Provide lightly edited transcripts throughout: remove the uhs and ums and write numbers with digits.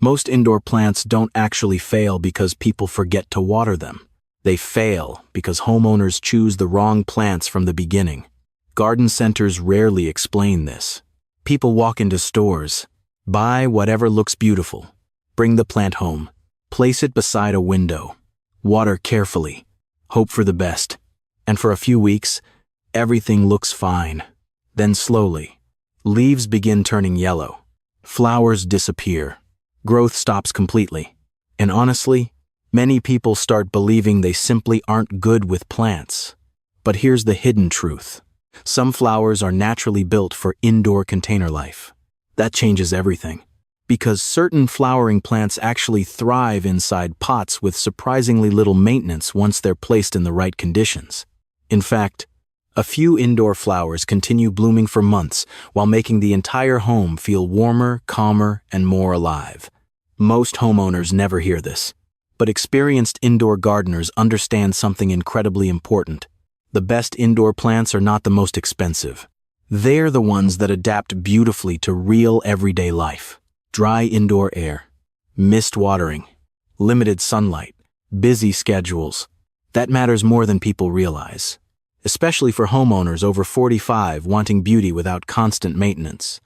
Most indoor plants don't actually fail because people forget to water them. They fail because homeowners choose the wrong plants from the beginning. Garden centers rarely explain this. People walk into stores, buy whatever looks beautiful, bring the plant home, place it beside a window, water carefully, hope for the best, and for a few weeks, everything looks fine. Then slowly, leaves begin turning yellow, flowers disappear, growth stops completely, and honestly, many people start believing they simply aren't good with plants. But here's the hidden truth. Some flowers are naturally built for indoor container life. That changes everything, because certain flowering plants actually thrive inside pots with surprisingly little maintenance once they're placed in the right conditions. In fact, a few indoor flowers continue blooming for months while making the entire home feel warmer, calmer, and more alive. Most homeowners never hear this, but experienced indoor gardeners understand something incredibly important. The best indoor plants are not the most expensive. They're the ones that adapt beautifully to real everyday life. Dry indoor air, mist watering, limited sunlight, busy schedules. That matters more than people realize, especially for homeowners over 45 wanting beauty without constant maintenance.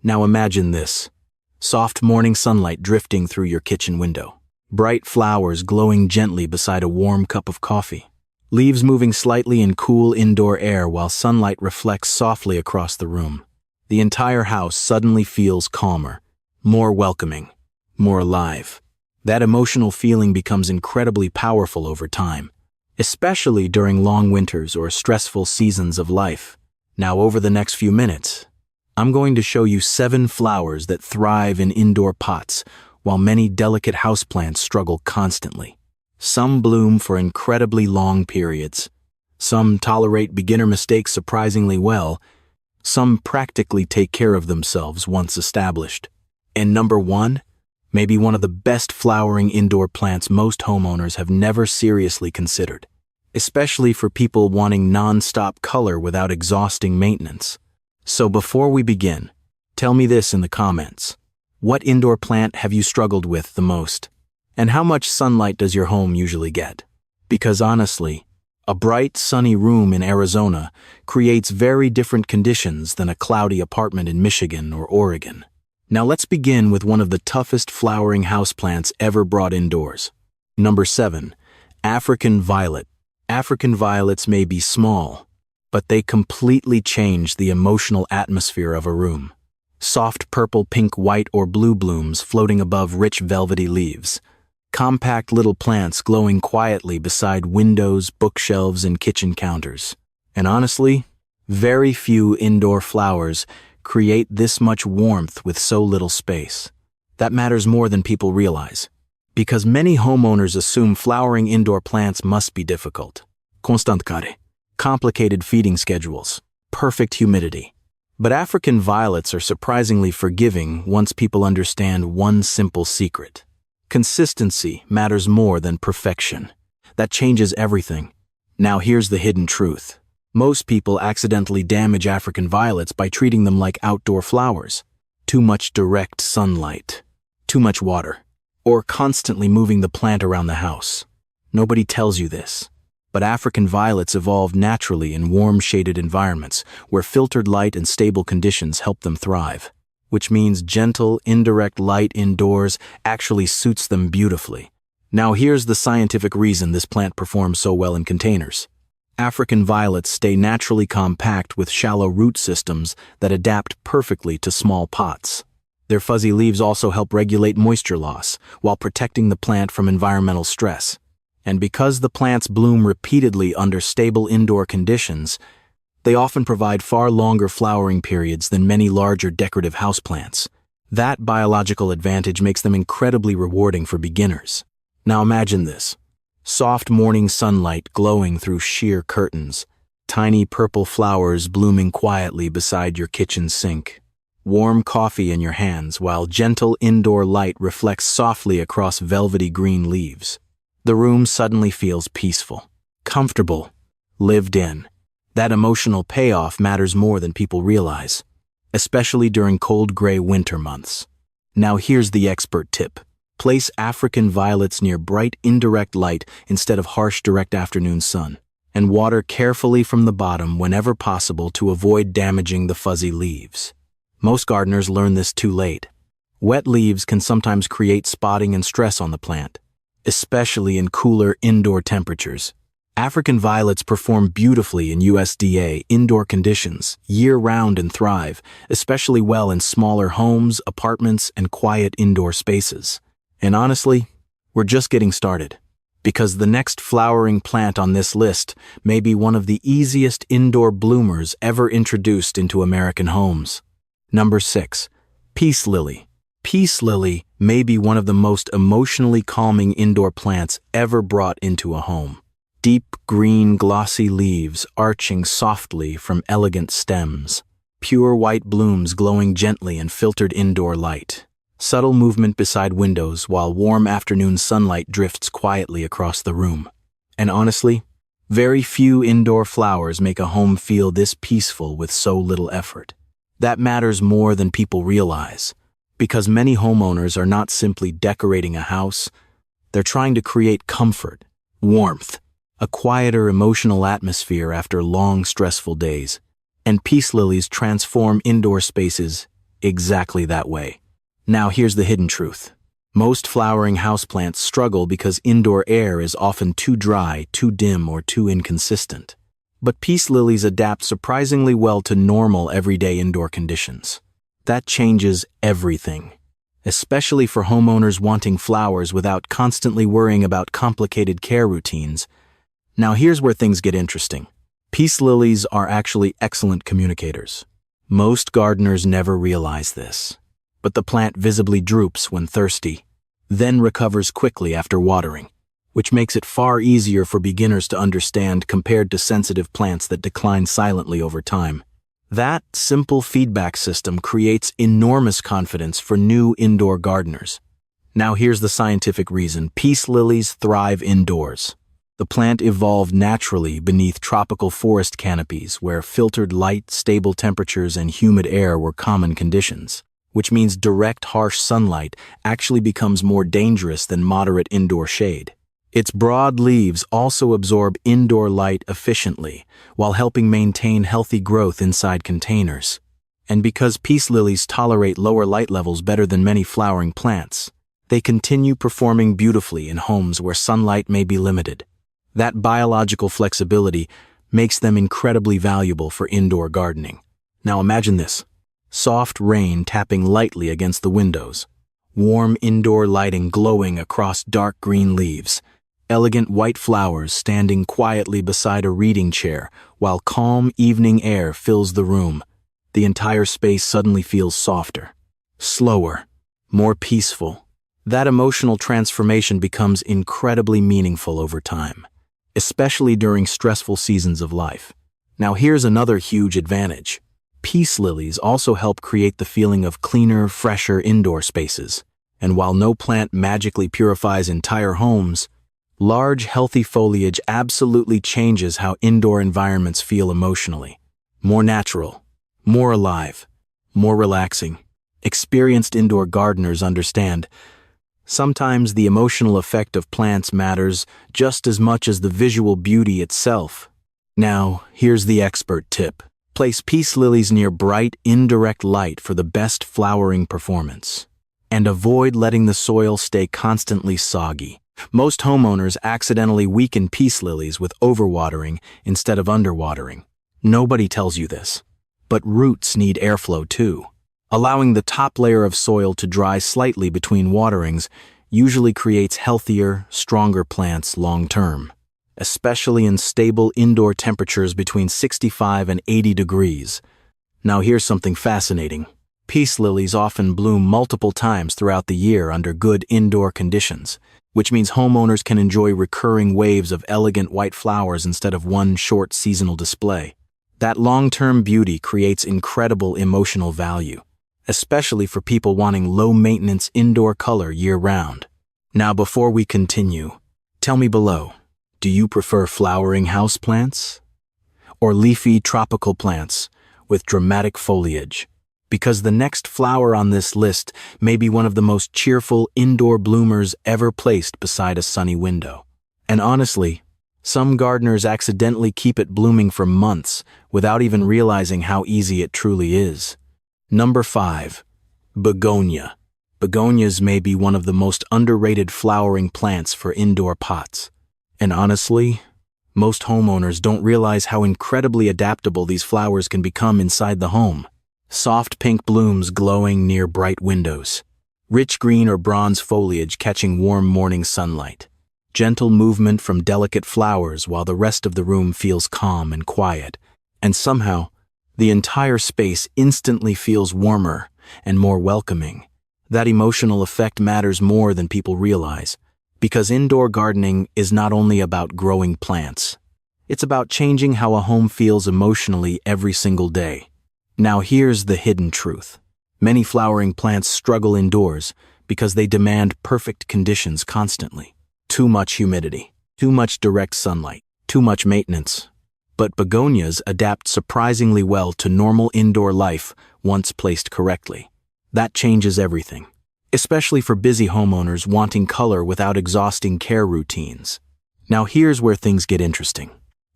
Now imagine this. Soft morning sunlight drifting through your kitchen window. Bright flowers glowing gently beside a warm cup of coffee. Leaves moving slightly in cool indoor air while sunlight reflects softly across the room. The entire house suddenly feels calmer, more welcoming, more alive. That emotional feeling becomes incredibly powerful over time, especially during long winters or stressful seasons of life. Now, over the next few minutes, I'm going to show you 7 flowers that thrive in indoor pots, while many delicate houseplants struggle constantly. Some bloom for incredibly long periods. Some tolerate beginner mistakes surprisingly well. Some practically take care of themselves once established. And number 1, maybe one of the best flowering indoor plants most homeowners have never seriously considered, especially for people wanting non-stop color without exhausting maintenance. So before we begin, tell me this in the comments. What indoor plant have you struggled with the most? And how much sunlight does your home usually get? Because honestly, a bright, sunny room in Arizona creates very different conditions than a cloudy apartment in Michigan or Oregon. Now let's begin with one of the toughest flowering houseplants ever brought indoors. Number 7, African violet. African violets may be small, but they completely change the emotional atmosphere of a room. Soft purple, pink, white, or blue blooms floating above rich velvety leaves. Compact little plants glowing quietly beside windows, bookshelves, and kitchen counters. And honestly, very few indoor flowers create this much warmth with so little space. That matters more than people realize, because many homeowners assume flowering indoor plants must be difficult. Constant care, complicated feeding schedules, perfect humidity. But African violets are surprisingly forgiving once people understand one simple secret. Consistency matters more than perfection. That changes everything. Now here's the hidden truth. Most people accidentally damage African violets by treating them like outdoor flowers. Too much direct sunlight, too much water, or constantly moving the plant around the house. Nobody tells you this, but African violets evolved naturally in warm, shaded environments where filtered light and stable conditions help them thrive, which means gentle, indirect light indoors actually suits them beautifully. Now here's the scientific reason this plant performs so well in containers. African violets stay naturally compact with shallow root systems that adapt perfectly to small pots. Their fuzzy leaves also help regulate moisture loss while protecting the plant from environmental stress. And because the plants bloom repeatedly under stable indoor conditions, they often provide far longer flowering periods than many larger decorative houseplants. That biological advantage makes them incredibly rewarding for beginners. Now imagine this. Soft morning sunlight glowing through sheer curtains. Tiny purple flowers blooming quietly beside your kitchen sink. Warm coffee in your hands while gentle indoor light reflects softly across velvety green leaves. The room suddenly feels peaceful, comfortable, lived in. That emotional payoff matters more than people realize, especially during cold gray winter months. Now here's the expert tip. Place African violets near bright indirect light instead of harsh direct afternoon sun, and water carefully from the bottom whenever possible to avoid damaging the fuzzy leaves. Most gardeners learn this too late. Wet leaves can sometimes create spotting and stress on the plant, especially in cooler indoor temperatures. African violets perform beautifully in USDA indoor conditions, year-round, and thrive, especially well in smaller homes, apartments, and quiet indoor spaces. And honestly, we're just getting started, because the next flowering plant on this list may be one of the easiest indoor bloomers ever introduced into American homes. Number 6. Peace lily. Peace lily may be one of the most emotionally calming indoor plants ever brought into a home. Deep green glossy leaves arching softly from elegant stems. Pure white blooms glowing gently in filtered indoor light. Subtle movement beside windows while warm afternoon sunlight drifts quietly across the room. And honestly, very few indoor flowers make a home feel this peaceful with so little effort. That matters more than people realize, because many homeowners are not simply decorating a house, they're trying to create comfort, warmth, a quieter emotional atmosphere after long, stressful days. And peace lilies transform indoor spaces exactly that way. Now here's the hidden truth. Most flowering houseplants struggle because indoor air is often too dry, too dim, or too inconsistent. But peace lilies adapt surprisingly well to normal everyday indoor conditions. That changes everything, especially for homeowners wanting flowers without constantly worrying about complicated care routines. Now here's where things get interesting. Peace lilies are actually excellent communicators. Most gardeners never realize this, but the plant visibly droops when thirsty, then recovers quickly after watering, which makes it far easier for beginners to understand compared to sensitive plants that decline silently over time. That simple feedback system creates enormous confidence for new indoor gardeners. Now here's the scientific reason peace lilies thrive indoors. The plant evolved naturally beneath tropical forest canopies where filtered light, stable temperatures, and humid air were common conditions, which means direct, harsh sunlight actually becomes more dangerous than moderate indoor shade. Its broad leaves also absorb indoor light efficiently, while helping maintain healthy growth inside containers. And because peace lilies tolerate lower light levels better than many flowering plants, they continue performing beautifully in homes where sunlight may be limited. That biological flexibility makes them incredibly valuable for indoor gardening. Now imagine this. Soft rain tapping lightly against the windows. Warm indoor lighting glowing across dark green leaves. Elegant white flowers standing quietly beside a reading chair while calm evening air fills the room. The entire space suddenly feels softer, slower, more peaceful. That emotional transformation becomes incredibly meaningful over time, especially during stressful seasons of life. Now here's another huge advantage. Peace lilies also help create the feeling of cleaner, fresher indoor spaces. And while no plant magically purifies entire homes, large, healthy foliage absolutely changes how indoor environments feel emotionally. More natural, more alive, more relaxing. Experienced indoor gardeners understand sometimes the emotional effect of plants matters just as much as the visual beauty itself. Now, here's the expert tip. Place peace lilies near bright, indirect light for the best flowering performance. And avoid letting the soil stay constantly soggy. Most homeowners accidentally weaken peace lilies with overwatering instead of underwatering. Nobody tells you this. But roots need airflow too. Allowing the top layer of soil to dry slightly between waterings usually creates healthier, stronger plants long-term, especially in stable indoor temperatures between 65 and 80 degrees. Now here's something fascinating. Peace lilies often bloom multiple times throughout the year under good indoor conditions, which means homeowners can enjoy recurring waves of elegant white flowers instead of one short seasonal display. That long-term beauty creates incredible emotional value, especially for people wanting low-maintenance indoor color year-round. Now before we continue, tell me below, do you prefer flowering houseplants or leafy tropical plants with dramatic foliage? because the next flower on this list may be one of the most cheerful indoor bloomers ever placed beside a sunny window. And honestly, some gardeners accidentally keep it blooming for months without even realizing how easy it truly is. Number 5. Begonia. Begonias may be one of the most underrated flowering plants for indoor pots. And honestly, most homeowners don't realize how incredibly adaptable these flowers can become inside the home. Soft pink blooms glowing near bright windows. Rich green or bronze foliage catching warm morning sunlight. Gentle movement from delicate flowers while the rest of the room feels calm and quiet. And somehow, the entire space instantly feels warmer and more welcoming. That emotional effect matters more than people realize, because indoor gardening is not only about growing plants. It's about changing how a home feels emotionally every single day. Now here's the hidden truth. Many flowering plants struggle indoors because they demand perfect conditions constantly. Too much humidity, too much direct sunlight, too much maintenance. But begonias adapt surprisingly well to normal indoor life once placed correctly. That changes everything, especially for busy homeowners wanting color without exhausting care routines. Now here's where things get interesting.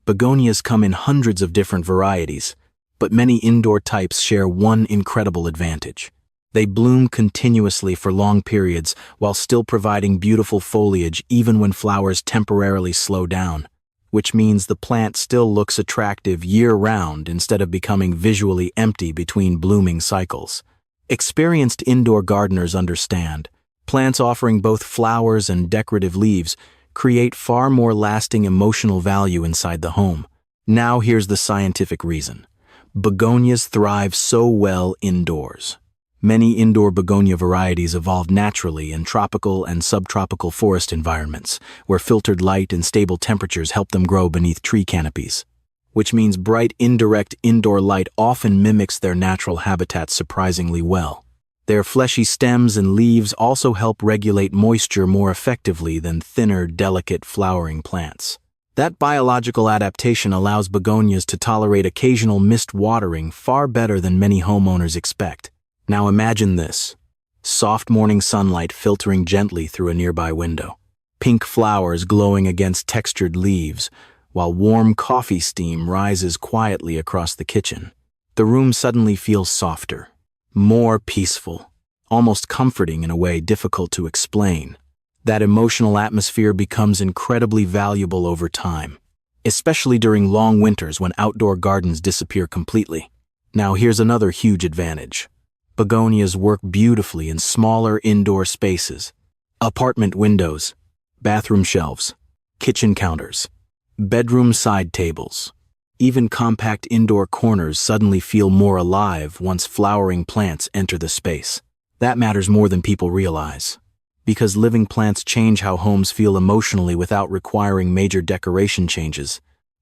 Begonias come in hundreds of different varieties, but many indoor types share one incredible advantage. They bloom continuously for long periods while still providing beautiful foliage even when flowers temporarily slow down, which means the plant still looks attractive year-round instead of becoming visually empty between blooming cycles. Experienced indoor gardeners understand, plants offering both flowers and decorative leaves create far more lasting emotional value inside the home. Now here's the scientific reason. Begonias thrive so well indoors. Many indoor begonia varieties evolved naturally in tropical and subtropical forest environments, where filtered light and stable temperatures help them grow beneath tree canopies. Which means bright, indirect indoor light often mimics their natural habitats surprisingly well. Their fleshy stems and leaves also help regulate moisture more effectively than thinner, delicate flowering plants. That biological adaptation allows begonias to tolerate occasional mist watering far better than many homeowners expect. Now imagine this. Soft morning sunlight filtering gently through a nearby window. Pink flowers glowing against textured leaves, while warm coffee steam rises quietly across the kitchen. The room suddenly feels softer, more peaceful, almost comforting in a way difficult to explain. That emotional atmosphere becomes incredibly valuable over time, especially during long winters when outdoor gardens disappear completely. Now here's another huge advantage. Begonias work beautifully in smaller indoor spaces. Apartment windows, bathroom shelves, kitchen counters, bedroom side tables. Even compact indoor corners suddenly feel more alive once flowering plants enter the space. That matters more than people realize, because living plants change how homes feel emotionally without requiring major decoration changes.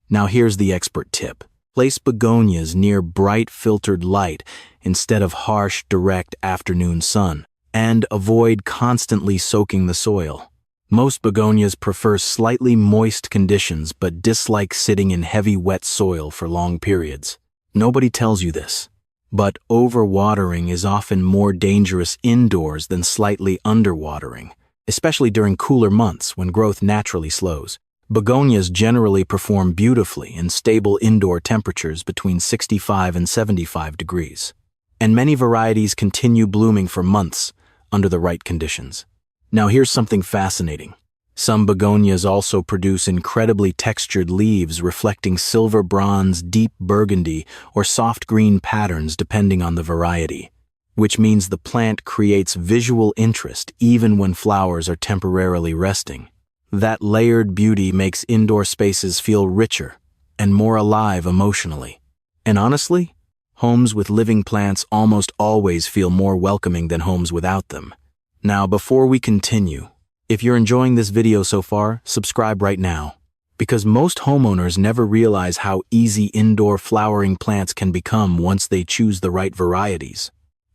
Now here's the expert tip. Place begonias near bright filtered light instead of harsh, direct afternoon sun, and avoid constantly soaking the soil. Most begonias prefer slightly moist conditions but dislike sitting in heavy wet soil for long periods. Nobody tells you this, but overwatering is often more dangerous indoors than slightly underwatering, especially during cooler months when growth naturally slows. Begonias generally perform beautifully in stable indoor temperatures between 65 and 75 degrees, and many varieties continue blooming for months under the right conditions. Now here's something fascinating. Some begonias also produce incredibly textured leaves reflecting silver bronze, deep burgundy, or soft green patterns depending on the variety, which means the plant creates visual interest even when flowers are temporarily resting. That layered beauty makes indoor spaces feel richer and more alive emotionally. And honestly, homes with living plants almost always feel more welcoming than homes without them. Now, before we continue, if you're enjoying this video so far, subscribe right now, because most homeowners never realize how easy indoor flowering plants can become once they choose the right varieties.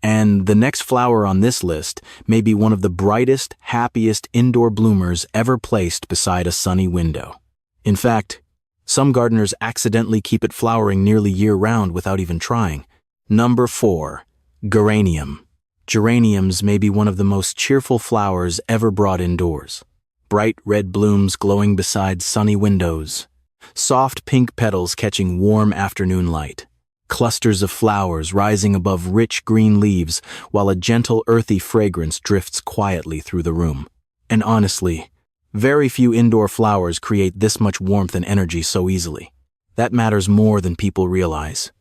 And the next flower on this list may be one of the brightest, happiest indoor bloomers ever placed beside a sunny window. In fact, some gardeners accidentally keep it flowering nearly year-round without even trying. Number 4. Geranium. Geraniums may be one of the most cheerful flowers ever brought indoors. Bright red blooms glowing beside sunny windows. Soft pink petals catching warm afternoon light. Clusters of flowers rising above rich green leaves while a gentle earthy fragrance drifts quietly through the room. And honestly, very few indoor flowers create this much warmth and energy so easily. That matters more than people realize,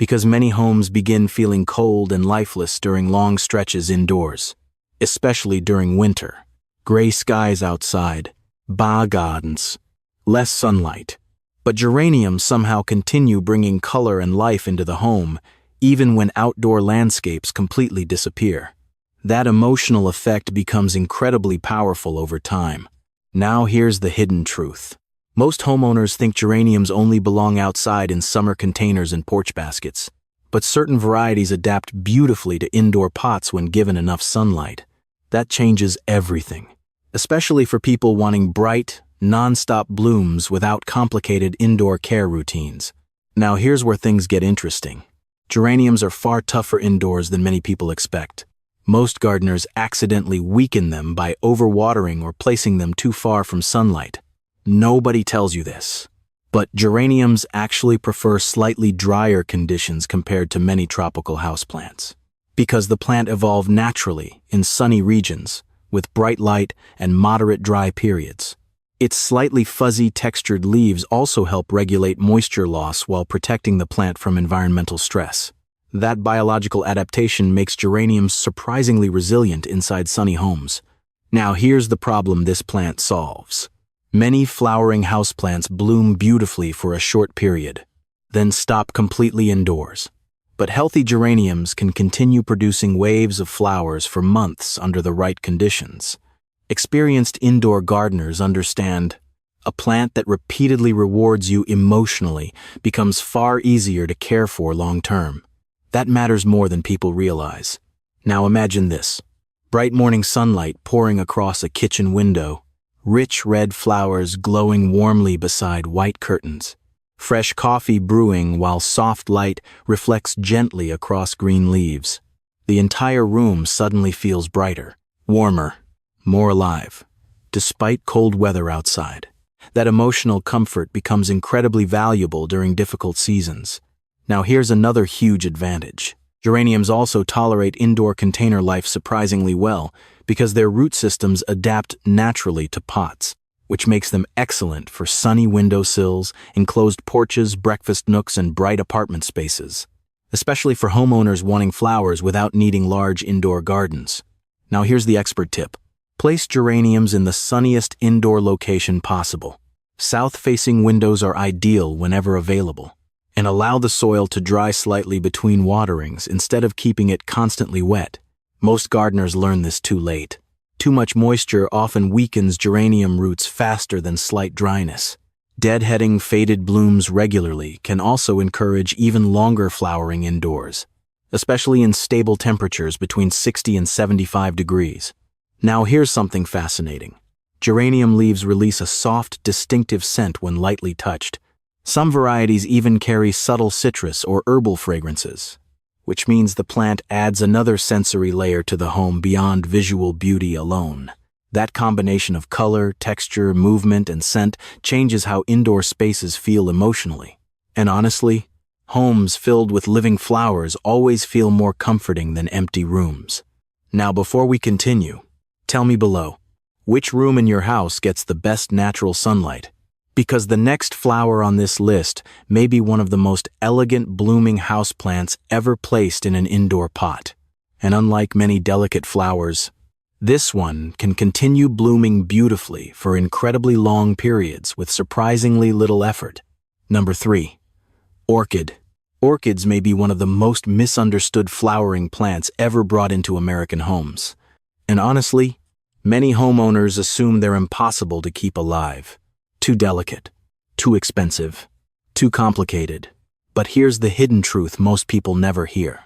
because many homes begin feeling cold and lifeless during long stretches indoors, especially during winter. Gray skies outside, bar gardens, less sunlight. But geraniums somehow continue bringing color and life into the home, even when outdoor landscapes completely disappear. That emotional effect becomes incredibly powerful over time. Now here's the hidden truth. Most homeowners think geraniums only belong outside in summer containers and porch baskets, but certain varieties adapt beautifully to indoor pots when given enough sunlight. That changes everything, especially for people wanting bright, non-stop blooms without complicated indoor care routines. Now here's where things get interesting. Geraniums are far tougher indoors than many people expect. Most gardeners accidentally weaken them by overwatering or placing them too far from sunlight. Nobody tells you this. But geraniums actually prefer slightly drier conditions compared to many tropical houseplants, because the plant evolved naturally in sunny regions with bright light and moderate dry periods. Its slightly fuzzy textured leaves also help regulate moisture loss while protecting the plant from environmental stress. That biological adaptation makes geraniums surprisingly resilient inside sunny homes. Now here's the problem this plant solves. Many flowering houseplants bloom beautifully for a short period, then stop completely indoors. But healthy geraniums can continue producing waves of flowers for months under the right conditions. Experienced indoor gardeners understand a plant that repeatedly rewards you emotionally becomes far easier to care for long-term. That matters more than people realize. Now imagine this. Bright morning sunlight pouring across a kitchen window, rich red flowers glowing warmly beside white curtains, fresh coffee brewing while soft light reflects gently across green leaves. The entire room suddenly feels brighter, warmer, more alive, despite cold weather outside. That emotional comfort becomes incredibly valuable during difficult seasons. Now here's another huge advantage. Geraniums also tolerate indoor container life surprisingly well because their root systems adapt naturally to pots, which makes them excellent for sunny windowsills, enclosed porches, breakfast nooks, and bright apartment spaces, especially for homeowners wanting flowers without needing large indoor gardens. Now here's the expert tip. Place geraniums in the sunniest indoor location possible. South-facing windows are ideal whenever available, and allow the soil to dry slightly between waterings instead of keeping it constantly wet. Most gardeners learn this too late. Too much moisture often weakens geranium roots faster than slight dryness. Deadheading faded blooms regularly can also encourage even longer flowering indoors, especially in stable temperatures between 60 and 75 degrees. Now here's something fascinating. Geranium leaves release a soft, distinctive scent when lightly touched. Some varieties even carry subtle citrus or herbal fragrances, which means the plant adds another sensory layer to the home beyond visual beauty alone. That combination of color, texture, movement, and scent changes how indoor spaces feel emotionally. And honestly, homes filled with living flowers always feel more comforting than empty rooms. Now before we continue, tell me below, which room in your house gets the best natural sunlight? Because the next flower on this list may be one of the most elegant blooming houseplants ever placed in an indoor pot. And unlike many delicate flowers, this one can continue blooming beautifully for incredibly long periods with surprisingly little effort. Number 3. Orchid. Orchids may be one of the most misunderstood flowering plants ever brought into American homes. And honestly, many homeowners assume they're impossible to keep alive. Too delicate, too expensive, too complicated. But here's the hidden truth most people never hear.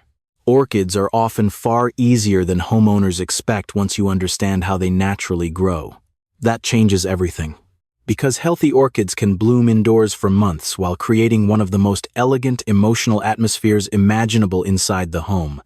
Orchids are often far easier than homeowners expect once you understand how they naturally grow. That changes everything. Because healthy orchids can bloom indoors for months while creating one of the most elegant emotional atmospheres imaginable inside the home.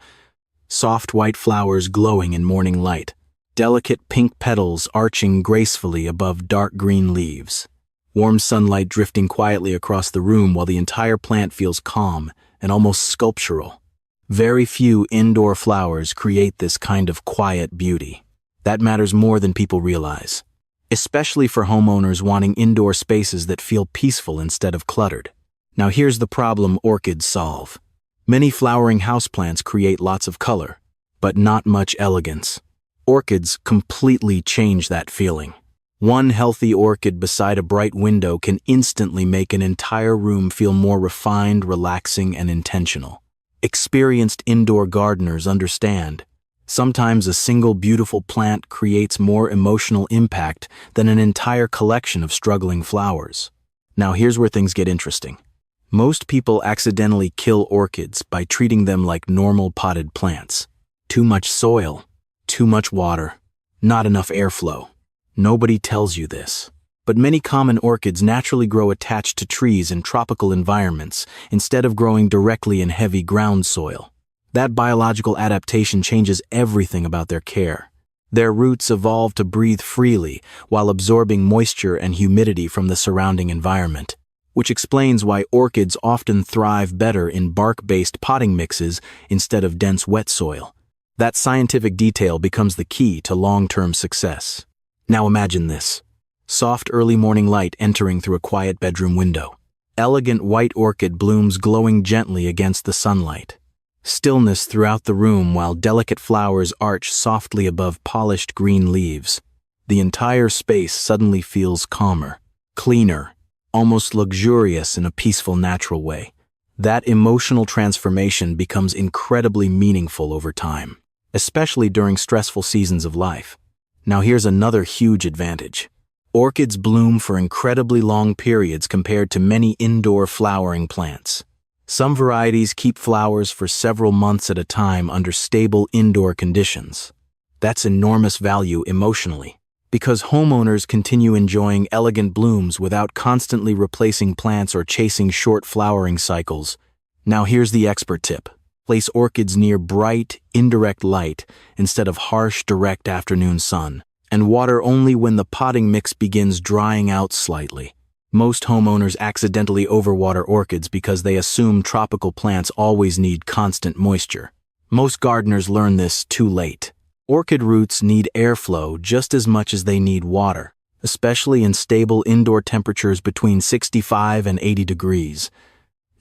soft white flowers glowing in morning light, delicate pink petals arching gracefully above dark green leaves, warm sunlight drifting quietly across the room while the entire plant feels calm and almost sculptural. Very few indoor flowers create this kind of quiet beauty. That matters more than people realize, especially for homeowners wanting indoor spaces that feel peaceful instead of cluttered. Now here's the problem orchids solve. Many flowering houseplants create lots of color, but not much elegance. Orchids completely change that feeling. One healthy orchid beside a bright window can instantly make an entire room feel more refined, relaxing, and intentional. Experienced indoor gardeners understand. Sometimes a single beautiful plant creates more emotional impact than an entire collection of struggling flowers. Now here's where things get interesting. Most people accidentally kill orchids by treating them like normal potted plants. Too much soil, too much water, not enough airflow. Nobody tells you this. But many common orchids naturally grow attached to trees in tropical environments instead of growing directly in heavy ground soil. That biological adaptation changes everything about their care. Their roots evolve to breathe freely while absorbing moisture and humidity from the surrounding environment, which explains why orchids often thrive better in bark-based potting mixes instead of dense wet soil. That scientific detail becomes the key to long-term success. Now imagine this. Soft early morning light entering through a quiet bedroom window. Elegant white orchid blooms glowing gently against the sunlight. Stillness throughout the room while delicate flowers arch softly above polished green leaves. The entire space suddenly feels calmer, cleaner, almost luxurious in a peaceful, natural way. That emotional transformation becomes incredibly meaningful over time, especially during stressful seasons of life. Now here's another huge advantage. Orchids bloom for incredibly long periods compared to many indoor flowering plants. Some varieties keep flowers for several months at a time under stable indoor conditions. That's enormous value emotionally, because homeowners continue enjoying elegant blooms without constantly replacing plants or chasing short flowering cycles. Now here's the expert tip. Place orchids near bright, indirect light instead of harsh, direct afternoon sun, and water only when the potting mix begins drying out slightly. Most homeowners accidentally overwater orchids because they assume tropical plants always need constant moisture. Most gardeners learn this too late. Orchid roots need airflow just as much as they need water, especially in stable indoor temperatures between 65 and 80 degrees.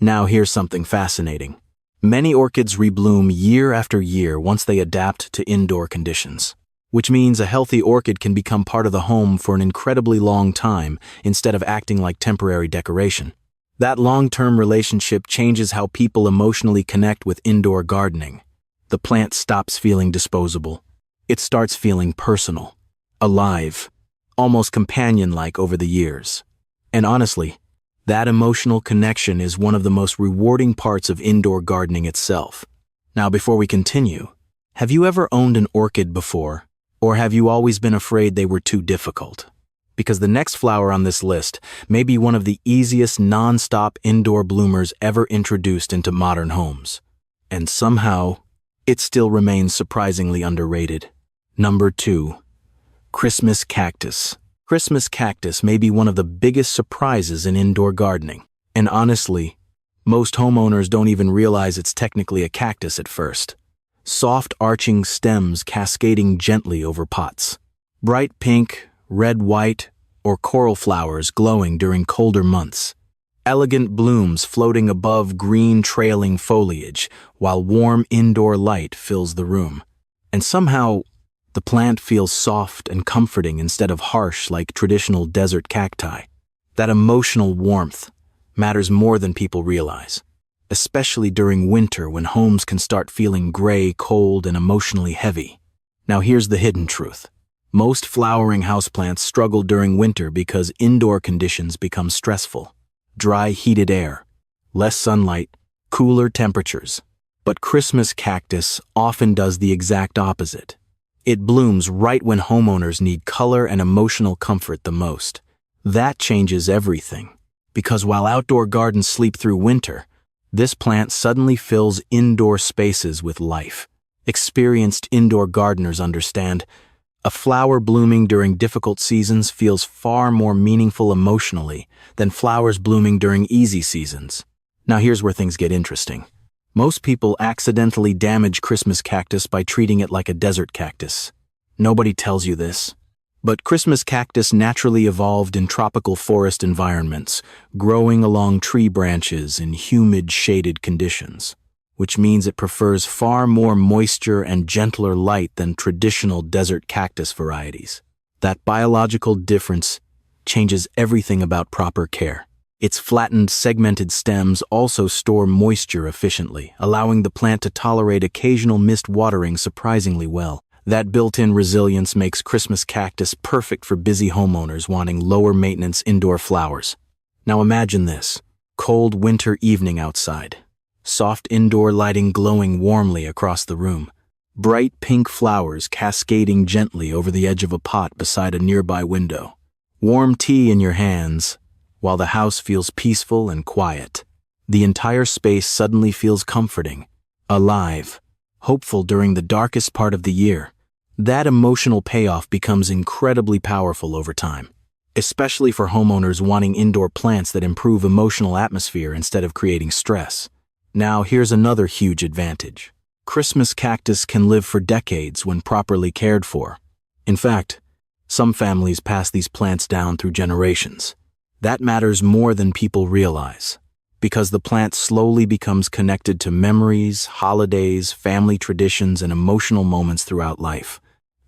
Now here's something fascinating. Many orchids rebloom year after year once they adapt to indoor conditions, which means a healthy orchid can become part of the home for an incredibly long time instead of acting like temporary decoration. That long-term relationship changes how people emotionally connect with indoor gardening. The plant stops feeling disposable. It starts feeling personal, alive, almost companion-like over the years. And honestly, that emotional connection is one of the most rewarding parts of indoor gardening itself. Now, before we continue, have you ever owned an orchid before? Or have you always been afraid they were too difficult? Because the next flower on this list may be one of the easiest non-stop indoor bloomers ever introduced into modern homes. And somehow, it still remains surprisingly underrated. Number 2. Christmas cactus. Christmas cactus may be one of the biggest surprises in indoor gardening. And honestly, most homeowners don't even realize it's technically a cactus at first. Soft arching stems cascading gently over pots. Bright pink, red, white, or coral flowers glowing during colder months. Elegant blooms floating above green trailing foliage while warm indoor light fills the room. And somehow, the plant feels soft and comforting instead of harsh like traditional desert cacti. That emotional warmth matters more than people realize, especially during winter when homes can start feeling gray, cold, and emotionally heavy. Now here's the hidden truth. Most flowering houseplants struggle during winter because indoor conditions become stressful. Dry, heated air, less sunlight, cooler temperatures. But Christmas cactus often does the exact opposite. It blooms right when homeowners need color and emotional comfort the most. That changes everything, because while outdoor gardens sleep through winter, this plant suddenly fills indoor spaces with life. Experienced indoor gardeners understand a flower blooming during difficult seasons feels far more meaningful emotionally than flowers blooming during easy seasons. Now here's where things get interesting. Most people accidentally damage Christmas cactus by treating it like a desert cactus. Nobody tells you this. But Christmas cactus naturally evolved in tropical forest environments, growing along tree branches in humid, shaded conditions, which means it prefers far more moisture and gentler light than traditional desert cactus varieties. That biological difference changes everything about proper care. Its flattened, segmented stems also store moisture efficiently, allowing the plant to tolerate occasional mist watering surprisingly well. That built-in resilience makes Christmas cactus perfect for busy homeowners wanting lower-maintenance indoor flowers. Now imagine this: cold winter evening outside. Soft indoor lighting glowing warmly across the room. Bright pink flowers cascading gently over the edge of a pot beside a nearby window. Warm tea in your hands, while the house feels peaceful and quiet. The entire space suddenly feels comforting, alive, hopeful during the darkest part of the year. That emotional payoff becomes incredibly powerful over time, especially for homeowners wanting indoor plants that improve emotional atmosphere instead of creating stress. Now, here's another huge advantage. Christmas cactus can live for decades when properly cared for. In fact, some families pass these plants down through generations. That matters more than people realize, because the plant slowly becomes connected to memories, holidays, family traditions, and emotional moments throughout life.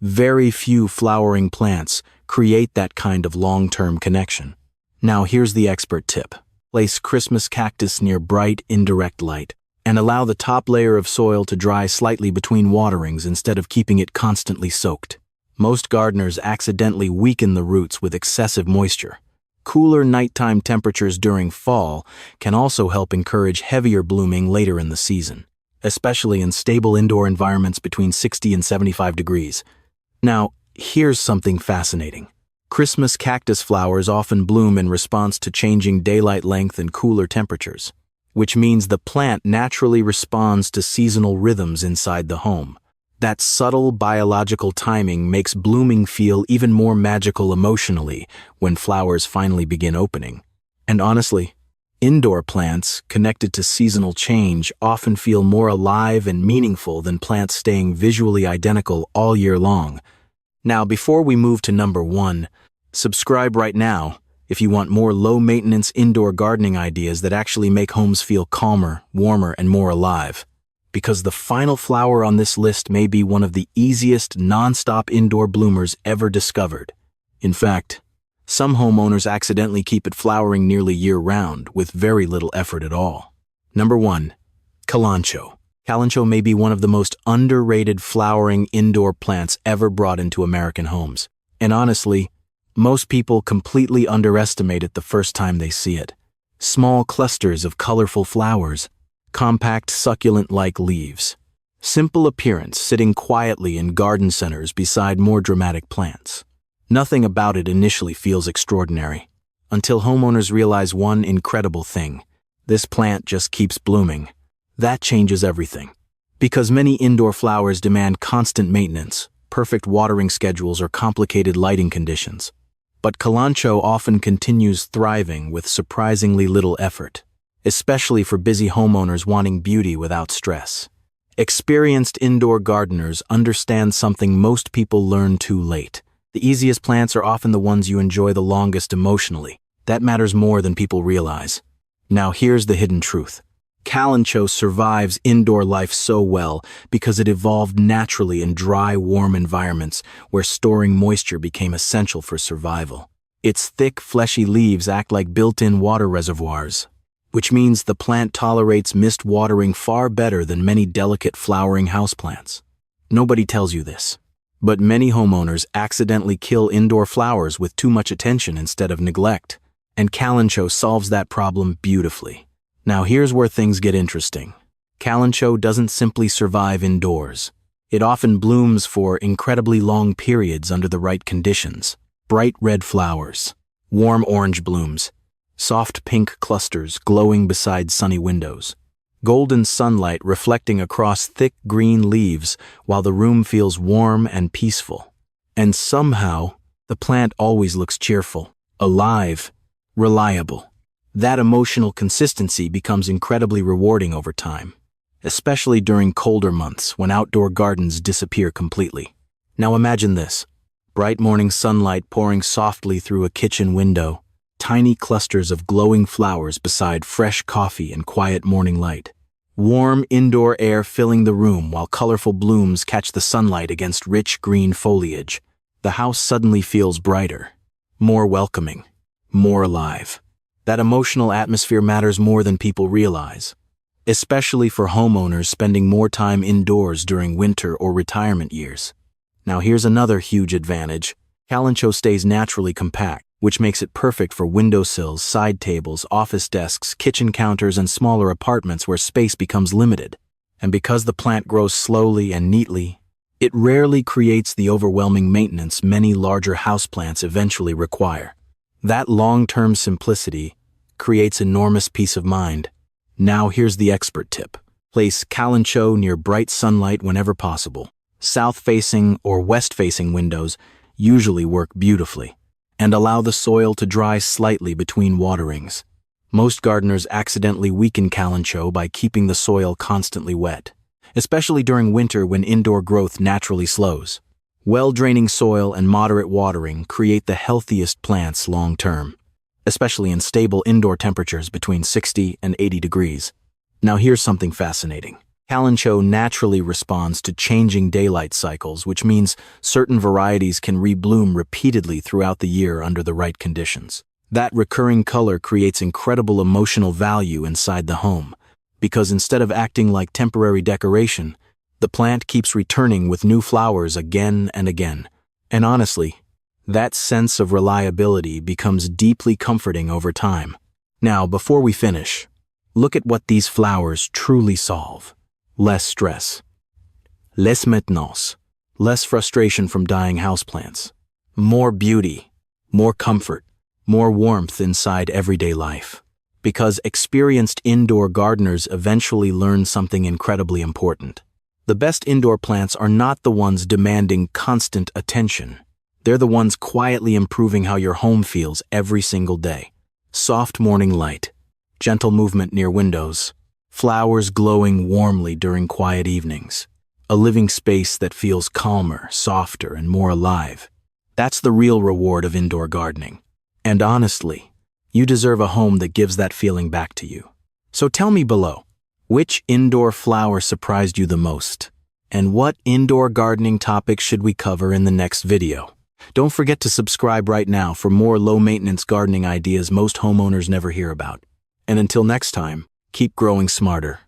Very few flowering plants create that kind of long-term connection. Now here's the expert tip. Place Christmas cactus near bright, indirect light, and allow the top layer of soil to dry slightly between waterings instead of keeping it constantly soaked. Most gardeners accidentally weaken the roots with excessive moisture. Cooler nighttime temperatures during fall can also help encourage heavier blooming later in the season, especially in stable indoor environments between 60 and 75 degrees. Now, here's something fascinating. Christmas cactus flowers often bloom in response to changing daylight length and cooler temperatures, which means the plant naturally responds to seasonal rhythms inside the home. That subtle biological timing makes blooming feel even more magical emotionally when flowers finally begin opening. And honestly, indoor plants connected to seasonal change often feel more alive and meaningful than plants staying visually identical all year long. Now, before we move to number 1, subscribe right now if you want more low-maintenance indoor gardening ideas that actually make homes feel calmer, warmer, and more alive. Because the final flower on this list may be one of the easiest non-stop indoor bloomers ever discovered. In fact, some homeowners accidentally keep it flowering nearly year-round with very little effort at all. Number 1. Kalanchoe. Kalanchoe may be one of the most underrated flowering indoor plants ever brought into American homes. And honestly, most people completely underestimate it the first time they see it. Small clusters of colorful flowers, compact succulent-like leaves. Simple appearance sitting quietly in garden centers beside more dramatic plants. Nothing about it initially feels extraordinary, until homeowners realize one incredible thing. This plant just keeps blooming. That changes everything. Because many indoor flowers demand constant maintenance, perfect watering schedules, or complicated lighting conditions. But kalanchoe often continues thriving with surprisingly little effort, especially for busy homeowners wanting beauty without stress. Experienced indoor gardeners understand something most people learn too late. The easiest plants are often the ones you enjoy the longest emotionally. That matters more than people realize. Now here's the hidden truth. Kalanchoe survives indoor life so well because it evolved naturally in dry, warm environments where storing moisture became essential for survival. Its thick, fleshy leaves act like built-in water reservoirs, which means the plant tolerates mist watering far better than many delicate flowering houseplants. Nobody tells you this, but many homeowners accidentally kill indoor flowers with too much attention instead of neglect, and kalanchoe solves that problem beautifully. Now here's where things get interesting. Kalanchoe doesn't simply survive indoors. It often blooms for incredibly long periods under the right conditions. Bright red flowers, warm orange blooms, soft pink clusters glowing beside sunny windows. golden sunlight reflecting across thick green leaves while the room feels warm and peaceful. And somehow, the plant always looks cheerful, alive, reliable. That emotional consistency becomes incredibly rewarding over time, especially during colder months when outdoor gardens disappear completely. Now imagine this: bright morning sunlight pouring softly through a kitchen window, tiny clusters of glowing flowers beside fresh coffee and quiet morning light. Warm indoor air filling the room while colorful blooms catch the sunlight against rich green foliage. The house suddenly feels brighter, more welcoming, more alive. That emotional atmosphere matters more than people realize, especially for homeowners spending more time indoors during winter or retirement years. Now here's another huge advantage. Kalanchoe stays naturally compact, which makes it perfect for windowsills, side tables, office desks, kitchen counters, and smaller apartments where space becomes limited. And because the plant grows slowly and neatly, it rarely creates the overwhelming maintenance many larger houseplants eventually require. That long-term simplicity creates enormous peace of mind. Now here's the expert tip. Place Kalanchoe near bright sunlight whenever possible. South-facing or west-facing windows usually work beautifully, and allow the soil to dry slightly between waterings. Most gardeners accidentally weaken Kalanchoe by keeping the soil constantly wet, especially during winter when indoor growth naturally slows. Well-draining soil and moderate watering create the healthiest plants long-term, especially in stable indoor temperatures between 60 and 80 degrees. Now here's something fascinating. Kalanchoe naturally responds to changing daylight cycles, which means certain varieties can rebloom repeatedly throughout the year under the right conditions. That recurring color creates incredible emotional value inside the home, because instead of acting like temporary decoration, the plant keeps returning with new flowers again and again. And honestly, that sense of reliability becomes deeply comforting over time. Now, before we finish, look at what these flowers truly solve. Less stress, less maintenance, less frustration from dying houseplants, more beauty, more comfort, more warmth inside everyday life. Because experienced indoor gardeners eventually learn something incredibly important. The best indoor plants are not the ones demanding constant attention. They're the ones quietly improving how your home feels every single day. Soft morning light, gentle movement near windows, flowers glowing warmly during quiet evenings, a living space that feels calmer, softer, and more alive. That's the real reward of indoor gardening. And honestly, you deserve a home that gives that feeling back to you. So tell me below, which indoor flower surprised you the most? And what indoor gardening topics should we cover in the next video? Don't forget to subscribe right now for more low-maintenance gardening ideas most homeowners never hear about. And until next time, keep growing smarter.